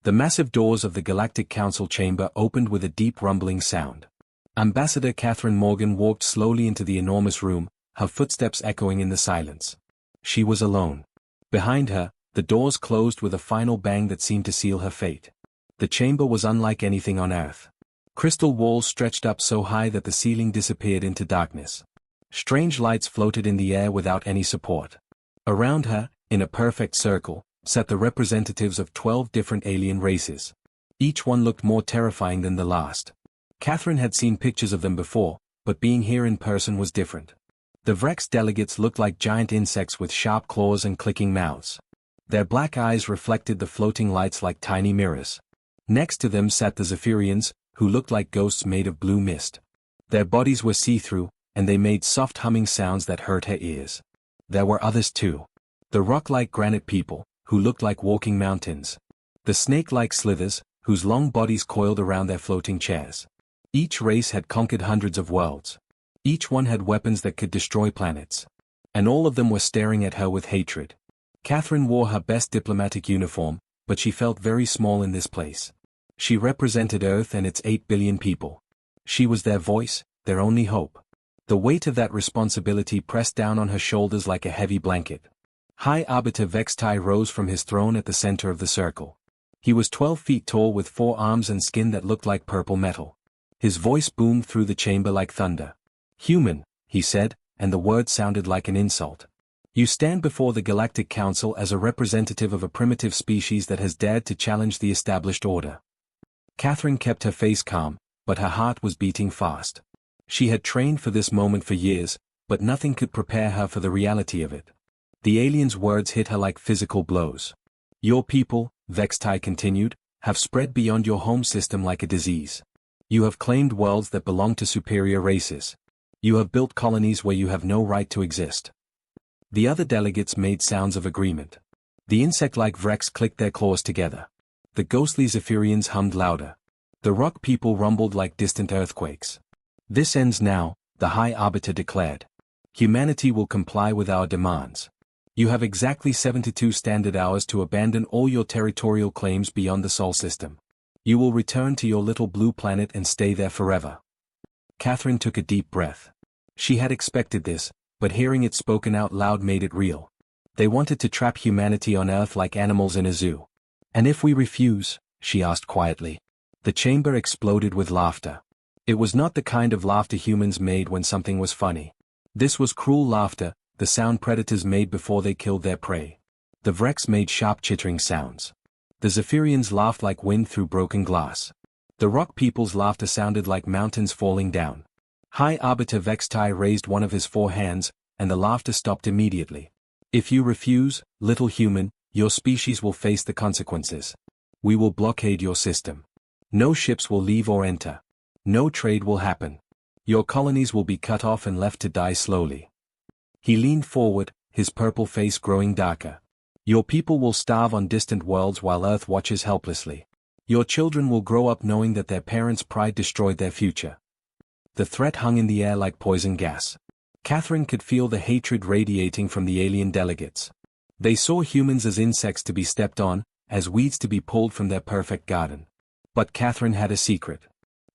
The massive doors of the Galactic Council chamber opened with a deep rumbling sound. Ambassador Catherine Morgan walked slowly into the enormous room, her footsteps echoing in the silence. She was alone. Behind her, the doors closed with a final bang that seemed to seal her fate. The chamber was unlike anything on Earth. Crystal walls stretched up so high that the ceiling disappeared into darkness. Strange lights floated in the air without any support. Around her, in a perfect circle, sat the representatives of 12 different alien races. Each one looked more terrifying than the last. Catherine had seen pictures of them before, but being here in person was different. The Vrex delegates looked like giant insects with sharp claws and clicking mouths. Their black eyes reflected the floating lights like tiny mirrors. Next to them sat the Zephyrians, who looked like ghosts made of blue mist. Their bodies were see-through, and they made soft humming sounds that hurt her ears. There were others too. The rock-like granite people, who looked like walking mountains. The snake-like slithers, whose long bodies coiled around their floating chairs. Each race had conquered hundreds of worlds. Each one had weapons that could destroy planets. And all of them were staring at her with hatred. Catherine wore her best diplomatic uniform, but she felt very small in this place. She represented Earth and its 8 billion people. She was their voice, their only hope. The weight of that responsibility pressed down on her shoulders like a heavy blanket. High Arbiter Vextai rose from his throne at the center of the circle. He was 12 feet tall with 4 arms and skin that looked like purple metal. His voice boomed through the chamber like thunder. "Human," he said, and the word sounded like an insult. "You stand before the Galactic Council as a representative of a primitive species that has dared to challenge the established order." Catherine kept her face calm, but her heart was beating fast. She had trained for this moment for years, but nothing could prepare her for the reality of it. The alien's words hit her like physical blows. "Your people," Vextai continued, "have spread beyond your home system like a disease. You have claimed worlds that belong to superior races. You have built colonies where you have no right to exist." The other delegates made sounds of agreement. The insect-like Vrex clicked their claws together. The ghostly Zephyrians hummed louder. The rock people rumbled like distant earthquakes. "This ends now," the High Arbiter declared. "Humanity will comply with our demands. You have exactly 72 standard hours to abandon all your territorial claims beyond the Sol system. You will return to your little blue planet and stay there forever." Catherine took a deep breath. She had expected this, but hearing it spoken out loud made it real. They wanted to trap humanity on Earth like animals in a zoo. "And if we refuse?" she asked quietly. The chamber exploded with laughter. It was not the kind of laughter humans made when something was funny. This was cruel laughter, the sound predators made before they killed their prey. The Vrex made sharp chittering sounds. The Zephyrians laughed like wind through broken glass. The rock people's laughter sounded like mountains falling down. High Arbiter Vextai raised one of his 4 hands, and the laughter stopped immediately. "If you refuse, little human, your species will face the consequences. We will blockade your system. No ships will leave or enter. No trade will happen. Your colonies will be cut off and left to die slowly." He leaned forward, his purple face growing darker. "Your people will starve on distant worlds while Earth watches helplessly. Your children will grow up knowing that their parents' pride destroyed their future." The threat hung in the air like poison gas. Catherine could feel the hatred radiating from the alien delegates. They saw humans as insects to be stepped on, as weeds to be pulled from their perfect garden. But Catherine had a secret.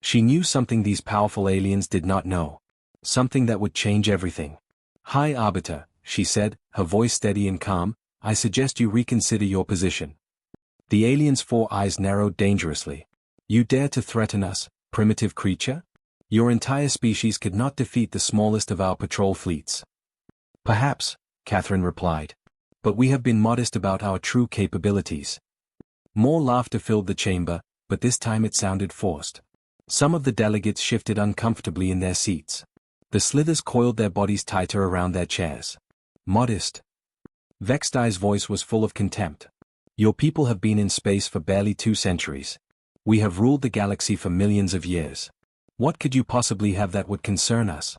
She knew something these powerful aliens did not know. Something that would change everything. "High Arbiter," she said, her voice steady and calm, "I suggest you reconsider your position." The alien's 4 eyes narrowed dangerously. "You dare to threaten us, primitive creature? Your entire species could not defeat the smallest of our patrol fleets." "Perhaps," Catherine replied. "But we have been modest about our true capabilities." More laughter filled the chamber, but this time it sounded forced. Some of the delegates shifted uncomfortably in their seats. The slithers coiled their bodies tighter around their chairs. "Modest?" Vextai's voice was full of contempt. "Your people have been in space for barely 2 centuries. We have ruled the galaxy for millions of years. What could you possibly have that would concern us?"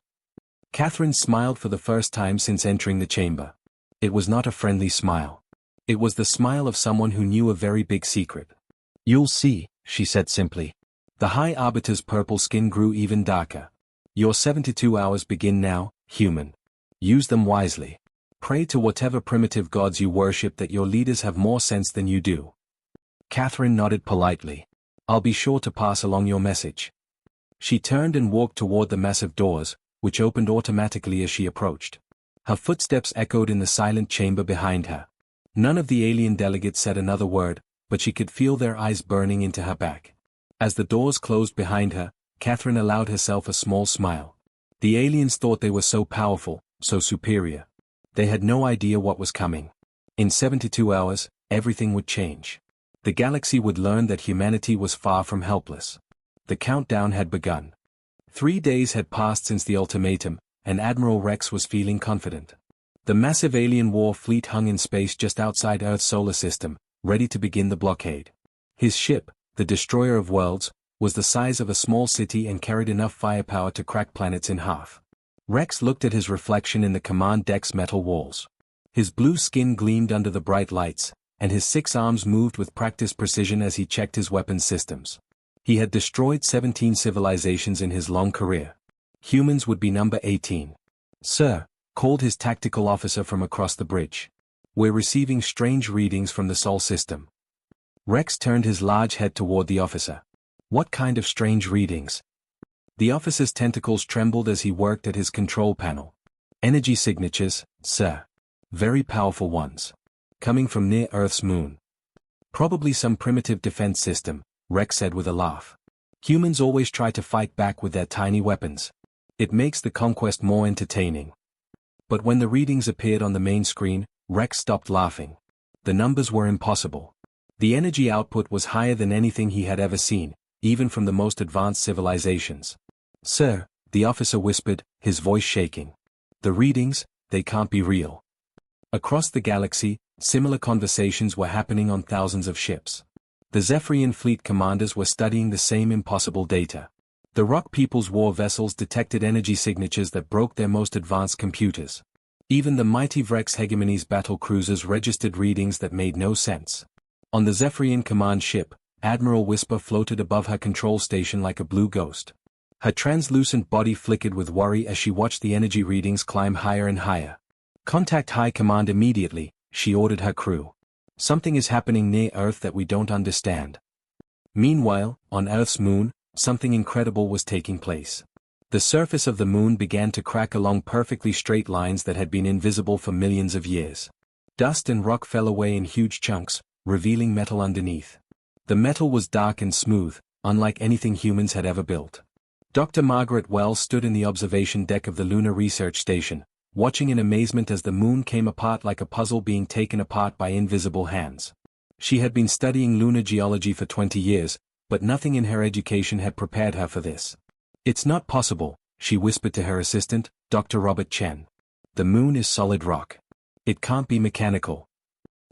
Catherine smiled for the first time since entering the chamber. It was not a friendly smile. It was the smile of someone who knew a very big secret. "You'll see," she said simply. The High Arbiter's purple skin grew even darker. "Your 72 hours begin now, human. Use them wisely. Pray to whatever primitive gods you worship that your leaders have more sense than you do." Catherine nodded politely. "I'll be sure to pass along your message." She turned and walked toward the massive doors, which opened automatically as she approached. Her footsteps echoed in the silent chamber behind her. None of the alien delegates said another word, but she could feel their eyes burning into her back. As the doors closed behind her, Catherine allowed herself a small smile. The aliens thought they were so powerful, so superior. They had no idea what was coming. In 72 hours, everything would change. The galaxy would learn that humanity was far from helpless. The countdown had begun. 3 days had passed since the ultimatum, and Admiral Rex was feeling confident. The massive alien war fleet hung in space just outside Earth's solar system, ready to begin the blockade. His ship, the Destroyer of Worlds, was the size of a small city and carried enough firepower to crack planets in half. Rex looked at his reflection in the command deck's metal walls. His blue skin gleamed under the bright lights, and his 6 arms moved with practiced precision as he checked his weapons systems. He had destroyed 17 civilizations in his long career. Humans would be number 18. "Sir," called his tactical officer from across the bridge. "We're receiving strange readings from the Sol system." Rex turned his large head toward the officer. "What kind of strange readings?" The officer's tentacles trembled as he worked at his control panel. "Energy signatures, sir. Very powerful ones. Coming from near Earth's moon." "Probably some primitive defense system," Rex said with a laugh. "Humans always try to fight back with their tiny weapons. It makes the conquest more entertaining." But when the readings appeared on the main screen, Rex stopped laughing. The numbers were impossible. The energy output was higher than anything he had ever seen, even from the most advanced civilizations. "Sir," the officer whispered, his voice shaking. "The readings, they can't be real." Across the galaxy, similar conversations were happening on thousands of ships. The Zephyrian fleet commanders were studying the same impossible data. The Rock People's war vessels detected energy signatures that broke their most advanced computers. Even the mighty Vrex Hegemony's battle cruisers registered readings that made no sense. On the Zephyrian command ship, Admiral Whisper floated above her control station like a blue ghost. Her translucent body flickered with worry as she watched the energy readings climb higher and higher. "Contact High Command immediately," she ordered her crew. "Something is happening near Earth that we don't understand." Meanwhile, on Earth's moon, something incredible was taking place. The surface of the moon began to crack along perfectly straight lines that had been invisible for millions of years. Dust and rock fell away in huge chunks, revealing metal underneath. The metal was dark and smooth, unlike anything humans had ever built. Dr. Margaret Wells stood in the observation deck of the Lunar Research Station, watching in amazement as the moon came apart like a puzzle being taken apart by invisible hands. She had been studying lunar geology for 20 years, but nothing in her education had prepared her for this. "It's not possible," she whispered to her assistant, Dr. Robert Chen. "The moon is solid rock. It can't be mechanical."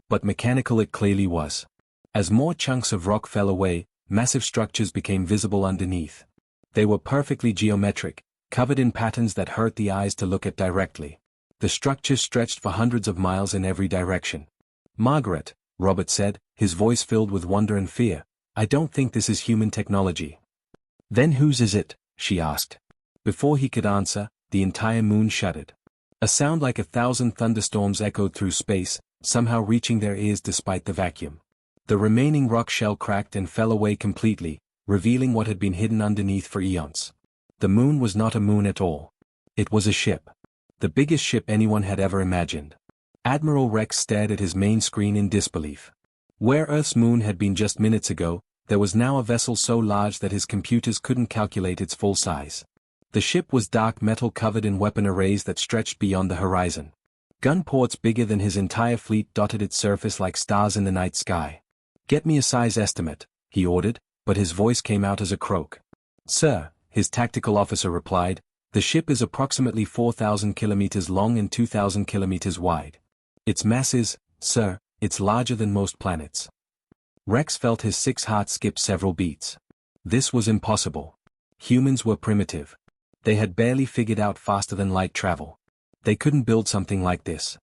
But mechanical it clearly was. As more chunks of rock fell away, massive structures became visible underneath. They were perfectly geometric, covered in patterns that hurt the eyes to look at directly. The structures stretched for hundreds of miles in every direction. "Margaret," Robert said, his voice filled with wonder and fear, "I don't think this is human technology." "Then whose is it?" she asked. Before he could answer, the entire moon shuddered. A sound like 1,000 thunderstorms echoed through space, somehow reaching their ears despite the vacuum. The remaining rock shell cracked and fell away completely, revealing what had been hidden underneath for eons. The moon was not a moon at all. It was a ship. The biggest ship anyone had ever imagined. Admiral Rex stared at his main screen in disbelief. Where Earth's moon had been just minutes ago, there was now a vessel so large that his computers couldn't calculate its full size. The ship was dark metal covered in weapon arrays that stretched beyond the horizon. Gun ports bigger than his entire fleet dotted its surface like stars in the night sky. "Get me a size estimate," he ordered, but his voice came out as a croak. "Sir," his tactical officer replied, "the ship is approximately 4,000 kilometers long and 2,000 kilometers wide. Its mass is, sir, it's larger than most planets." Rex felt his 6 heart skip several beats. This was impossible. Humans were primitive. They had barely figured out faster than light travel. They couldn't build something like this.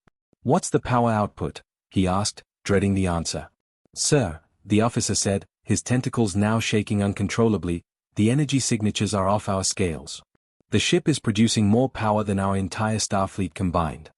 "What's the power output?" he asked, dreading the answer. "Sir," the officer said, his tentacles now shaking uncontrollably, "the energy signatures are off our scales. The ship is producing more power than our entire Starfleet combined."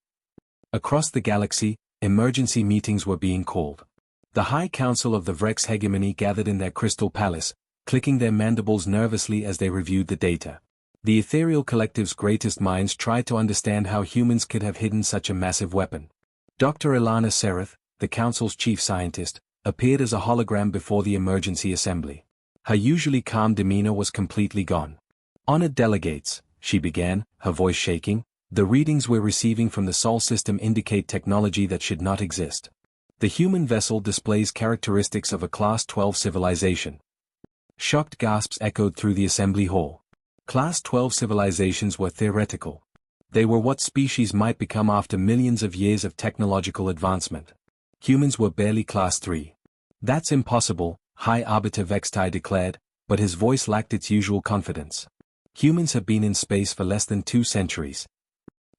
Across the galaxy, emergency meetings were being called. The High Council of the Vrex hegemony gathered in their crystal palace, clicking their mandibles nervously as they reviewed the data. The ethereal collective's greatest minds tried to understand how humans could have hidden such a massive weapon. Dr. Ilana Sereth, the Council's chief scientist, appeared as a hologram before the emergency assembly. Her usually calm demeanor was completely gone. "Honored delegates," she began, her voice shaking, "the readings we're receiving from the Sol system indicate technology that should not exist. The human vessel displays characteristics of a Class 12 civilization." Shocked gasps echoed through the assembly hall. Class 12 civilizations were theoretical. They were what species might become after millions of years of technological advancement. Humans were barely Class 3. "That's impossible," High Arbiter Vextai declared, but his voice lacked its usual confidence. "Humans have been in space for less than 2 centuries.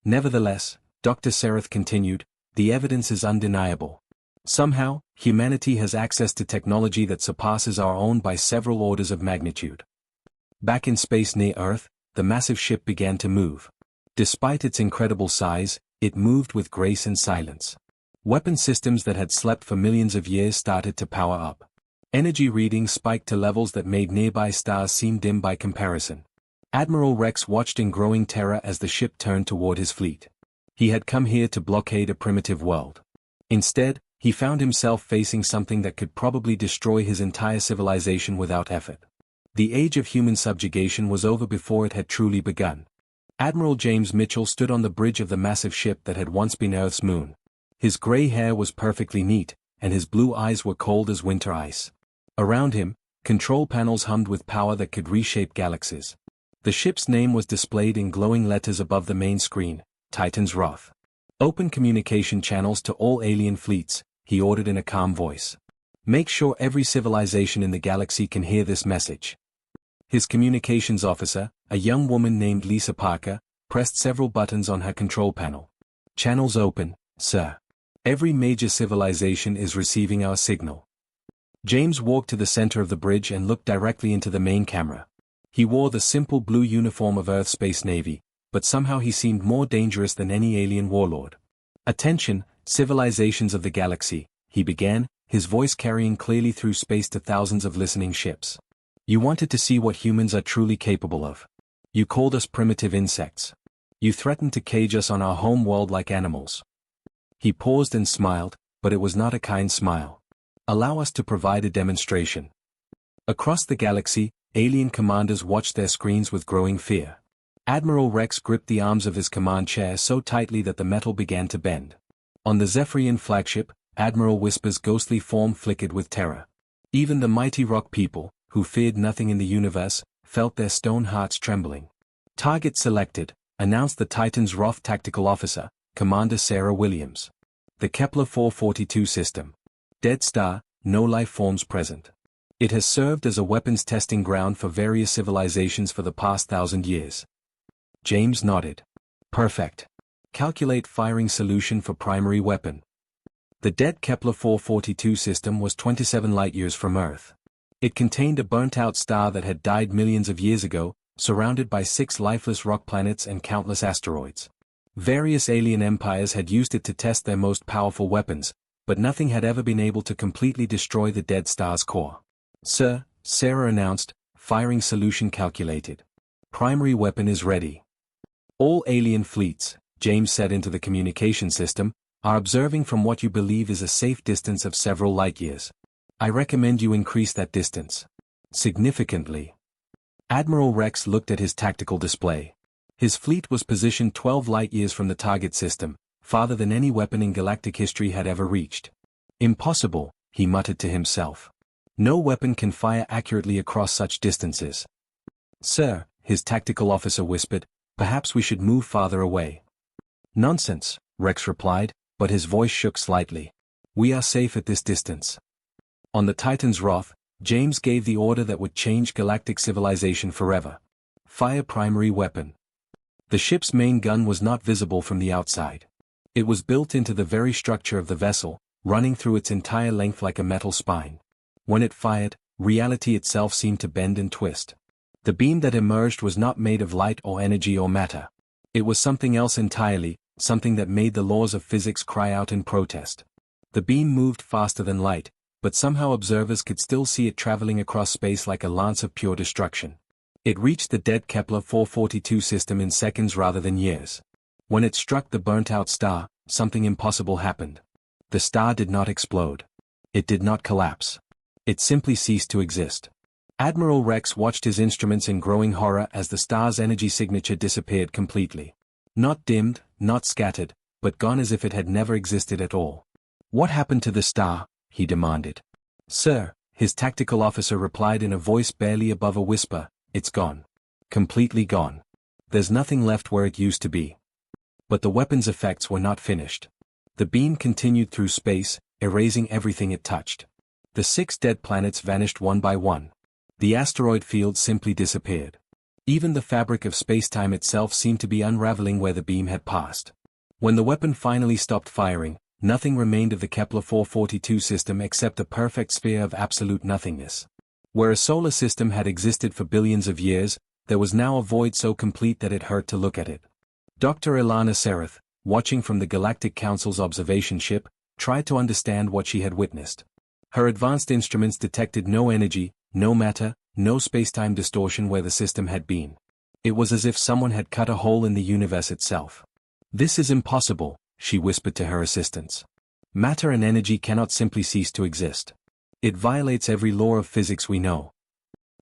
Nevertheless," Dr. Sereth continued, "the evidence is undeniable. Somehow, humanity has access to technology that surpasses our own by several orders of magnitude." Back in space near Earth, the massive ship began to move. Despite its incredible size, it moved with grace and silence. Weapon systems that had slept for millions of years started to power up. Energy readings spiked to levels that made nearby stars seem dim by comparison. Admiral Rex watched in growing terror as the ship turned toward his fleet. He had come here to blockade a primitive world. Instead, he found himself facing something that could probably destroy his entire civilization without effort. The age of human subjugation was over before it had truly begun. Admiral James Mitchell stood on the bridge of the massive ship that had once been Earth's moon. His gray hair was perfectly neat, and his blue eyes were cold as winter ice. Around him, control panels hummed with power that could reshape galaxies. The ship's name was displayed in glowing letters above the main screen, Titan's Wrath. "Open communication channels to all alien fleets," he ordered in a calm voice. "Make sure every civilization in the galaxy can hear this message." His communications officer, a young woman named Lisa Parker, pressed several buttons on her control panel. "Channels open, sir. Every major civilization is receiving our signal." James walked to the center of the bridge and looked directly into the main camera. He wore the simple blue uniform of Earth's Space Navy, but somehow he seemed more dangerous than any alien warlord. "Attention, civilizations of the galaxy," he began, his voice carrying clearly through space to thousands of listening ships. "You wanted to see what humans are truly capable of. You called us primitive insects. You threatened to cage us on our home world like animals." He paused and smiled, but it was not a kind smile. "Allow us to provide a demonstration." Across the galaxy, alien commanders watched their screens with growing fear. Admiral Rex gripped the arms of his command chair so tightly that the metal began to bend. On the Zephyrian flagship, Admiral Whisper's ghostly form flickered with terror. Even the mighty rock people, who feared nothing in the universe, felt their stone hearts trembling. "Target selected," announced the Titan's Wrath tactical officer, Commander Sarah Williams. "The Kepler 442 system. Dead star, no life forms present. It has served as a weapons testing ground for various civilizations for the past 1,000 years." James nodded. "Perfect. Calculate firing solution for primary weapon." The dead Kepler 442 system was 27 light-years from Earth. It contained a burnt-out star that had died millions of years ago, surrounded by 6 lifeless rock planets and countless asteroids. Various alien empires had used it to test their most powerful weapons, but nothing had ever been able to completely destroy the dead star's core. "Sir," Sarah announced, "firing solution calculated. Primary weapon is ready." "All alien fleets," James said into the communication system, "are observing from what you believe is a safe distance of several light-years. I recommend you increase that distance significantly." Admiral Rex looked at his tactical display. His fleet was positioned 12 light-years from the target system, farther than any weapon in galactic history had ever reached. "Impossible," he muttered to himself. "No weapon can fire accurately across such distances." "Sir," his tactical officer whispered, "perhaps we should move farther away." "Nonsense," Rex replied, but his voice shook slightly. "We are safe at this distance." On the Titan's Wrath, James gave the order that would change galactic civilization forever. "Fire primary weapon." The ship's main gun was not visible from the outside. It was built into the very structure of the vessel, running through its entire length like a metal spine. When it fired, reality itself seemed to bend and twist. The beam that emerged was not made of light or energy or matter. It was something else entirely, something that made the laws of physics cry out in protest. The beam moved faster than light, but somehow observers could still see it traveling across space like a lance of pure destruction. It reached the dead Kepler 442 system in seconds rather than years. When it struck the burnt-out star, something impossible happened. The star did not explode. It did not collapse. It simply ceased to exist. Admiral Rex watched his instruments in growing horror as the star's energy signature disappeared completely. Not dimmed, not scattered, but gone as if it had never existed at all. "What happened to the star?" he demanded. "Sir," his tactical officer replied in a voice barely above a whisper, "it's gone. Completely gone. There's nothing left where it used to be." But the weapon's effects were not finished. The beam continued through space, erasing everything it touched. The 6 dead planets vanished one by one. The asteroid field simply disappeared. Even the fabric of spacetime itself seemed to be unraveling where the beam had passed. When the weapon finally stopped firing, nothing remained of the Kepler 442 system except a perfect sphere of absolute nothingness. Where a solar system had existed for billions of years, there was now a void so complete that it hurt to look at it. Dr. Ilana Sereth, watching from the Galactic Council's observation ship, tried to understand what she had witnessed. Her advanced instruments detected no energy, no matter, no spacetime distortion where the system had been. It was as if someone had cut a hole in the universe itself. "This is impossible," she whispered to her assistants. "Matter and energy cannot simply cease to exist. It violates every law of physics we know."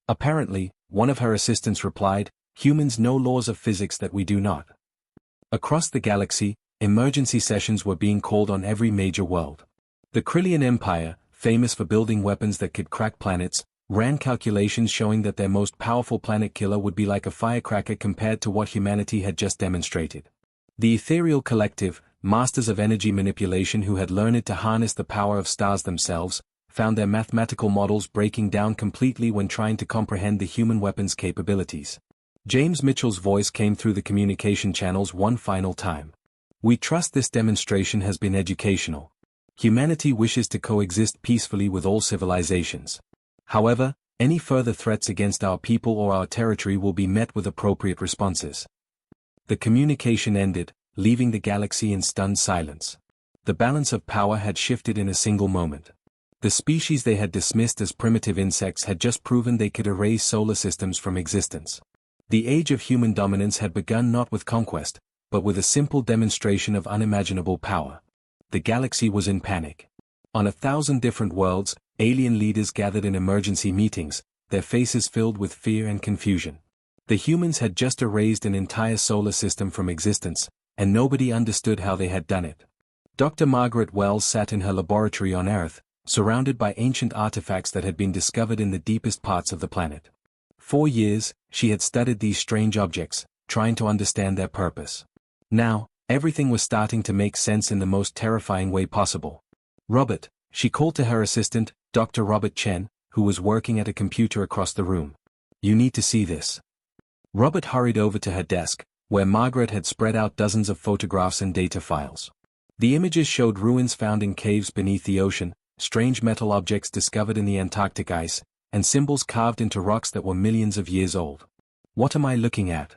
Apparently, one of her assistants replied, "Humans know laws of physics that we do not." Across the galaxy, emergency sessions were being called on every major world. The Krillian Empire, famous for building weapons that could crack planets, ran calculations showing that their most powerful planet killer would be like a firecracker compared to what humanity had just demonstrated. The ethereal collective, masters of energy manipulation who had learned to harness the power of stars themselves, found their mathematical models breaking down completely when trying to comprehend the human weapon's capabilities. James Mitchell's voice came through the communication channels one final time. "We trust this demonstration has been educational. Humanity wishes to coexist peacefully with all civilizations. However, any further threats against our people or our territory will be met with appropriate responses." The communication ended, leaving the galaxy in stunned silence. The balance of power had shifted in a single moment. The species they had dismissed as primitive insects had just proven they could erase solar systems from existence. The age of human dominance had begun not with conquest, but with a simple demonstration of unimaginable power. The galaxy was in panic. On 1,000 different worlds, alien leaders gathered in emergency meetings, their faces filled with fear and confusion. The humans had just erased an entire solar system from existence, and nobody understood how they had done it. Dr. Margaret Wells sat in her laboratory on Earth, surrounded by ancient artifacts that had been discovered in the deepest parts of the planet. For years, she had studied these strange objects, trying to understand their purpose. Now, everything was starting to make sense in the most terrifying way possible. "Robert," she called to her assistant, Dr. Robert Chen, who was working at a computer across the room. "You need to see this." Robert hurried over to her desk, where Margaret had spread out dozens of photographs and data files. The images showed ruins found in caves beneath the ocean, strange metal objects discovered in the Antarctic ice, and symbols carved into rocks that were millions of years old. "What am I looking at?"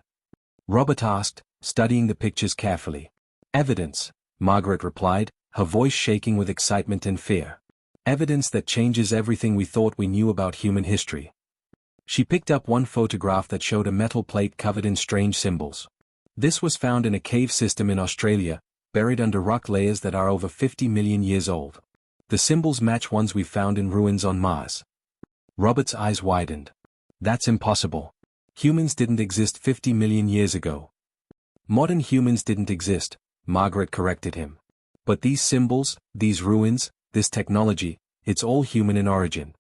Robert asked, studying the pictures carefully. "Evidence," Margaret replied, her voice shaking with excitement and fear. "Evidence that changes everything we thought we knew about human history." She picked up one photograph that showed a metal plate covered in strange symbols. This was found in a cave system in Australia, buried under rock layers that are over 50 million years old. The symbols match ones we found in ruins on Mars. Robert's eyes widened. "That's impossible. Humans didn't exist 50 million years ago." "Modern humans didn't exist," Margaret corrected him. "But these symbols, these ruins, this technology, it's all human in origin."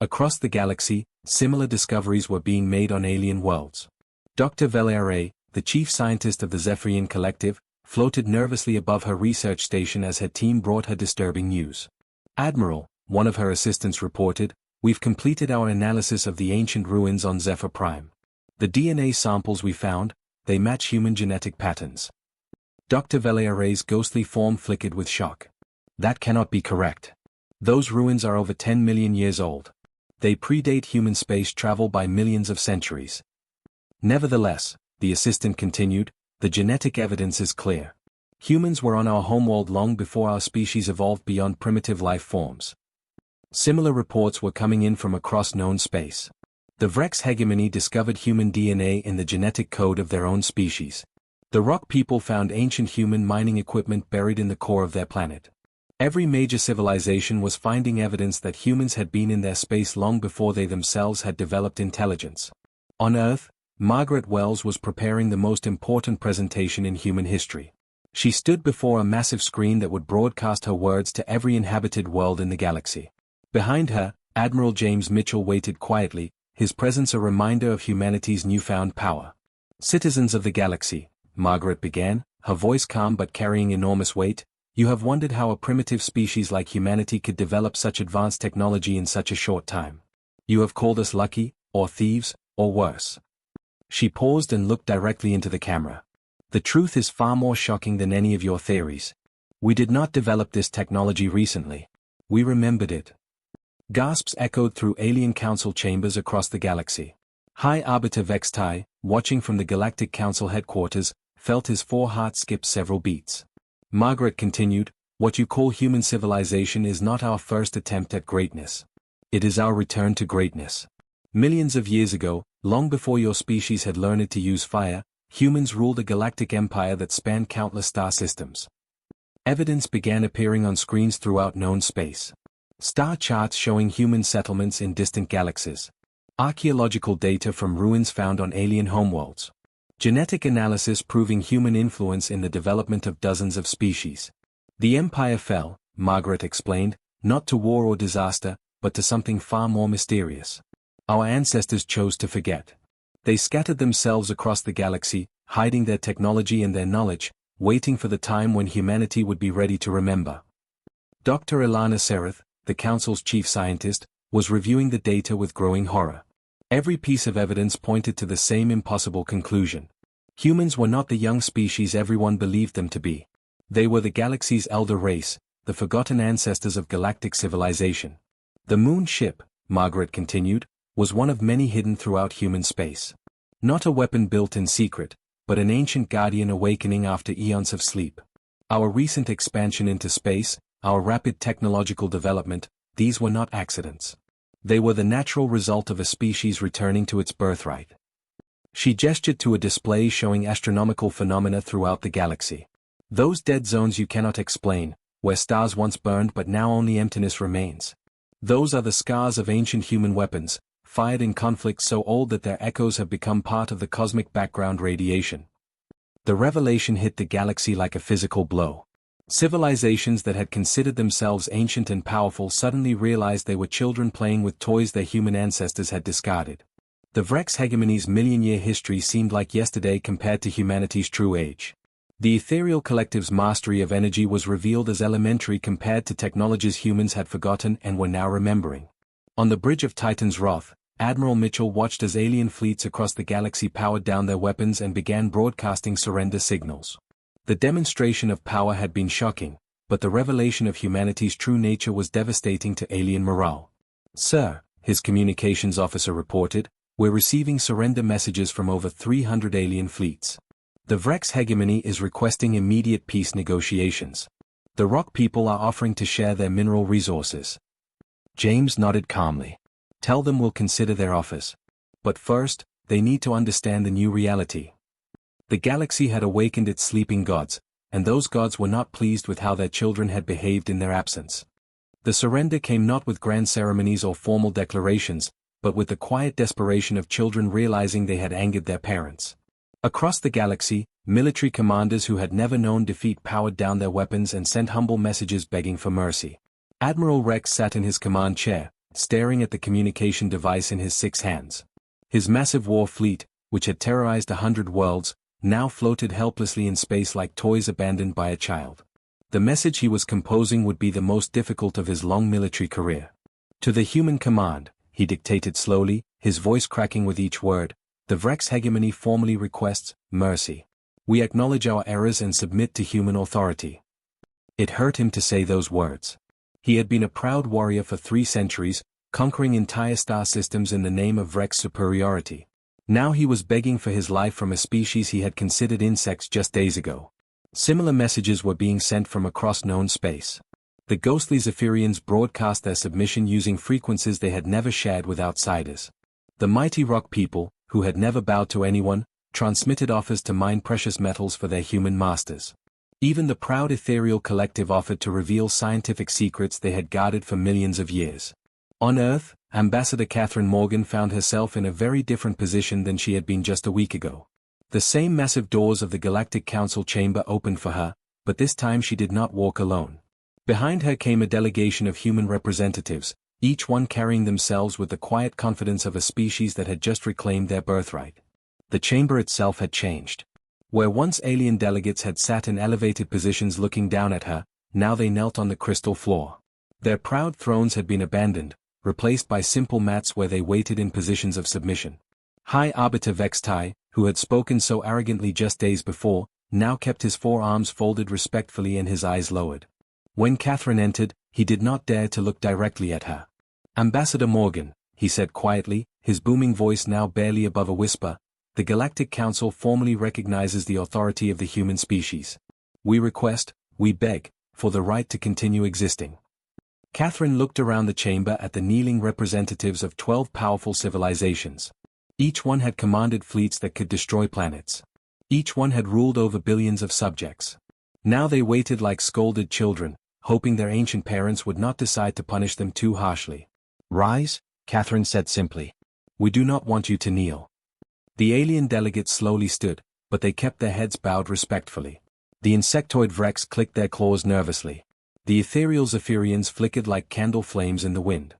Across the galaxy, similar discoveries were being made on alien worlds. Dr. Valère, the chief scientist of the Zephyrian Collective, floated nervously above her research station as her team brought her disturbing news. "Admiral," one of her assistants reported, "we've completed our analysis of the ancient ruins on Zephyr Prime. The DNA samples we found, they match human genetic patterns." Dr. Valère's ghostly form flickered with shock. "That cannot be correct. Those ruins are over 10 million years old. They predate human space travel by millions of centuries." "Nevertheless," the assistant continued, "the genetic evidence is clear. Humans were on our homeworld long before our species evolved beyond primitive life forms." Similar reports were coming in from across known space. The Vrex hegemony discovered human DNA in the genetic code of their own species. The rock people found ancient human mining equipment buried in the core of their planet. Every major civilization was finding evidence that humans had been in their space long before they themselves had developed intelligence. On Earth, Margaret Wells was preparing the most important presentation in human history. She stood before a massive screen that would broadcast her words to every inhabited world in the galaxy. Behind her, Admiral James Mitchell waited quietly, his presence a reminder of humanity's newfound power. Citizens of the galaxy, Margaret began, her voice calm but carrying enormous weight, you have wondered how a primitive species like humanity could develop such advanced technology in such a short time. You have called us lucky, or thieves, or worse. She paused and looked directly into the camera. The truth is far more shocking than any of your theories. We did not develop this technology recently. We remembered it. Gasps echoed through alien council chambers across the galaxy. High Arbiter Vextai, watching from the Galactic Council headquarters, felt his foreheart skip several beats. Margaret continued, what you call human civilization is not our first attempt at greatness. It is our return to greatness. Millions of years ago, long before your species had learned to use fire, humans ruled a galactic empire that spanned countless star systems. Evidence began appearing on screens throughout known space. Star charts showing human settlements in distant galaxies. Archaeological data from ruins found on alien homeworlds. Genetic analysis proving human influence in the development of dozens of species. The empire fell, Margaret explained, not to war or disaster, but to something far more mysterious. Our ancestors chose to forget. They scattered themselves across the galaxy, hiding their technology and their knowledge, waiting for the time when humanity would be ready to remember. Dr. Ilana Sereth, the Council's chief scientist, was reviewing the data with growing horror. Every piece of evidence pointed to the same impossible conclusion. Humans were not the young species everyone believed them to be. They were the galaxy's elder race, the forgotten ancestors of galactic civilization. The moon ship, Margaret continued, was one of many hidden throughout human space. Not a weapon built in secret, but an ancient guardian awakening after eons of sleep. Our recent expansion into space, our rapid technological development, these were not accidents. They were the natural result of a species returning to its birthright. She gestured to a display showing astronomical phenomena throughout the galaxy. Those dead zones you cannot explain, where stars once burned but now only emptiness remains. Those are the scars of ancient human weapons, fired in conflicts so old that their echoes have become part of the cosmic background radiation. The revelation hit the galaxy like a physical blow. Civilizations that had considered themselves ancient and powerful suddenly realized they were children playing with toys their human ancestors had discarded. The Vrex hegemony's million-year history seemed like yesterday compared to humanity's true age. The ethereal collective's mastery of energy was revealed as elementary compared to technologies humans had forgotten and were now remembering. On the bridge of Titan's Wrath, Admiral Mitchell watched as alien fleets across the galaxy powered down their weapons and began broadcasting surrender signals. The demonstration of power had been shocking, but the revelation of humanity's true nature was devastating to alien morale. Sir, his communications officer reported, we're receiving surrender messages from over 300 alien fleets. The Vrex hegemony is requesting immediate peace negotiations. The rock people are offering to share their mineral resources. James nodded calmly. Tell them we'll consider their offers. But first, they need to understand the new reality. The galaxy had awakened its sleeping gods, and those gods were not pleased with how their children had behaved in their absence. The surrender came not with grand ceremonies or formal declarations, but with the quiet desperation of children realizing they had angered their parents. Across the galaxy, military commanders who had never known defeat powered down their weapons and sent humble messages begging for mercy. Admiral Rex sat in his command chair, staring at the communication device in his 6 hands. His massive war fleet, which had terrorized 100 worlds, now floated helplessly in space like toys abandoned by a child. The message he was composing would be the most difficult of his long military career. To the human command, he dictated slowly, his voice cracking with each word, the Vrex hegemony formally requests mercy. We acknowledge our errors and submit to human authority. It hurt him to say those words. He had been a proud warrior for 3 centuries, conquering entire star systems in the name of Vrex superiority. Now he was begging for his life from a species he had considered insects just days ago. Similar messages were being sent from across known space. The ghostly Zephyrians broadcast their submission using frequencies they had never shared with outsiders. The mighty rock people, who had never bowed to anyone, transmitted offers to mine precious metals for their human masters. Even the proud ethereal collective offered to reveal scientific secrets they had guarded for millions of years. On Earth, Ambassador Catherine Morgan found herself in a very different position than she had been just a week ago. The same massive doors of the Galactic Council chamber opened for her, but this time she did not walk alone. Behind her came a delegation of human representatives, each one carrying themselves with the quiet confidence of a species that had just reclaimed their birthright. The chamber itself had changed. Where once alien delegates had sat in elevated positions looking down at her, now they knelt on the crystal floor. Their proud thrones had been abandoned, replaced by simple mats where they waited in positions of submission. High Arbiter Vextai, who had spoken so arrogantly just days before, now kept his forearms folded respectfully and his eyes lowered. When Catherine entered, he did not dare to look directly at her. "Ambassador Morgan," he said quietly, his booming voice now barely above a whisper, "the Galactic Council formally recognizes the authority of the human species. We request, we beg, for the right to continue existing." Catherine looked around the chamber at the kneeling representatives of 12 powerful civilizations. Each one had commanded fleets that could destroy planets. Each one had ruled over billions of subjects. Now they waited like scolded children, hoping their ancient parents would not decide to punish them too harshly. "Rise," Catherine said simply. "We do not want you to kneel." The alien delegates slowly stood, but they kept their heads bowed respectfully. The insectoid Vrex clicked their claws nervously. The ethereal Zephyrians flickered like candle flames in the wind.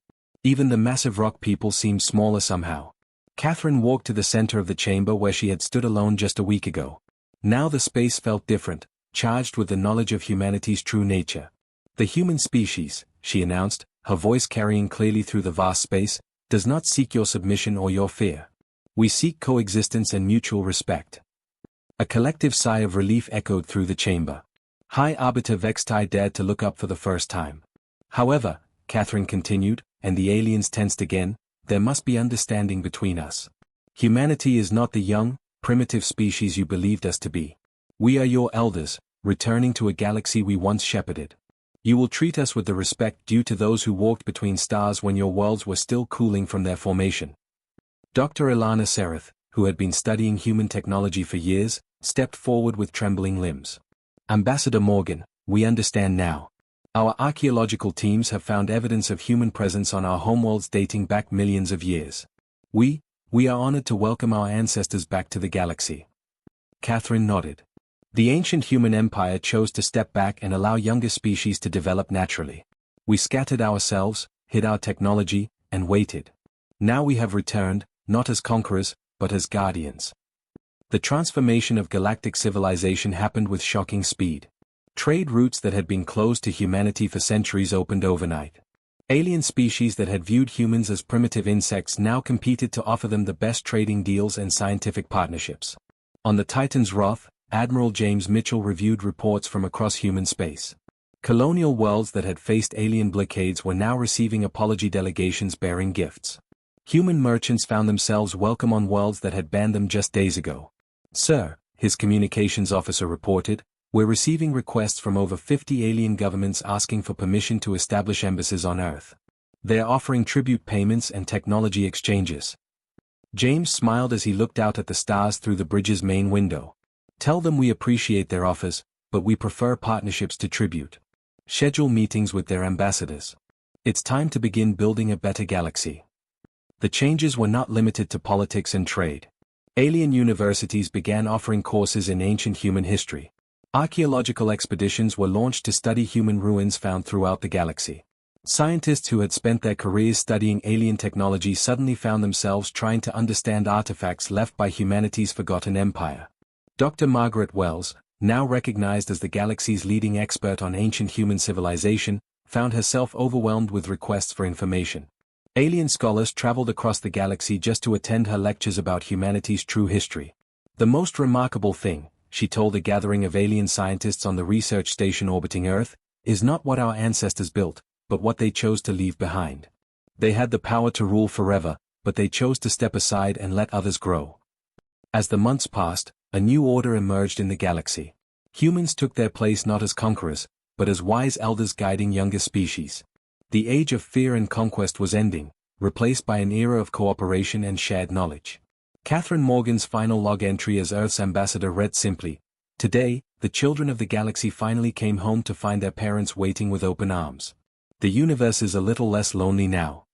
Even the massive rock people seemed smaller somehow. Catherine walked to the center of the chamber where she had stood alone just a week ago. Now the space felt different, charged with the knowledge of humanity's true nature. "The human species," she announced, her voice carrying clearly through the vast space, "does not seek your submission or your fear. We seek coexistence and mutual respect." A collective sigh of relief echoed through the chamber. High Arbiter Vextai dared to look up for the first time. "However," Catherine continued, and the aliens tensed again, "there must be understanding between us. Humanity is not the young, primitive species you believed us to be. We are your elders, returning to a galaxy we once shepherded. You will treat us with the respect due to those who walked between stars when your worlds were still cooling from their formation." Dr. Ilana Sereth, who had been studying human technology for years, stepped forward with trembling limbs. "Ambassador Morgan, we understand now. Our archaeological teams have found evidence of human presence on our homeworlds dating back millions of years. We are honored to welcome our ancestors back to the galaxy." Catherine nodded. The ancient human empire chose to step back and allow younger species to develop naturally. We scattered ourselves, hid our technology, and waited. Now we have returned, not as conquerors, but as guardians. The transformation of galactic civilization happened with shocking speed. Trade routes that had been closed to humanity for centuries opened overnight. Alien species that had viewed humans as primitive insects now competed to offer them the best trading deals and scientific partnerships. On the Titan's Wrath, Admiral James Mitchell reviewed reports from across human space. Colonial worlds that had faced alien blockades were now receiving apology delegations bearing gifts. Human merchants found themselves welcome on worlds that had banned them just days ago. "Sir," his communications officer reported, "we're receiving requests from over 50 alien governments asking for permission to establish embassies on Earth. They're offering tribute payments and technology exchanges." James smiled as he looked out at the stars through the bridge's main window. "Tell them we appreciate their offers, but we prefer partnerships to tribute. Schedule meetings with their ambassadors. It's time to begin building a better galaxy." The changes were not limited to politics and trade. Alien universities began offering courses in ancient human history. Archaeological expeditions were launched to study human ruins found throughout the galaxy. Scientists who had spent their careers studying alien technology suddenly found themselves trying to understand artifacts left by humanity's forgotten empire. Dr. Margaret Wells, now recognized as the galaxy's leading expert on ancient human civilization, found herself overwhelmed with requests for information. Alien scholars traveled across the galaxy just to attend her lectures about humanity's true history. "The most remarkable thing," she told a gathering of alien scientists on the research station orbiting Earth, "is not what our ancestors built, but what they chose to leave behind. They had the power to rule forever, but they chose to step aside and let others grow." As the months passed, a new order emerged in the galaxy. Humans took their place not as conquerors, but as wise elders guiding younger species. The age of fear and conquest was ending, replaced by an era of cooperation and shared knowledge. Catherine Morgan's final log entry as Earth's ambassador read simply, "Today, the children of the galaxy finally came home to find their parents waiting with open arms. The universe is a little less lonely now."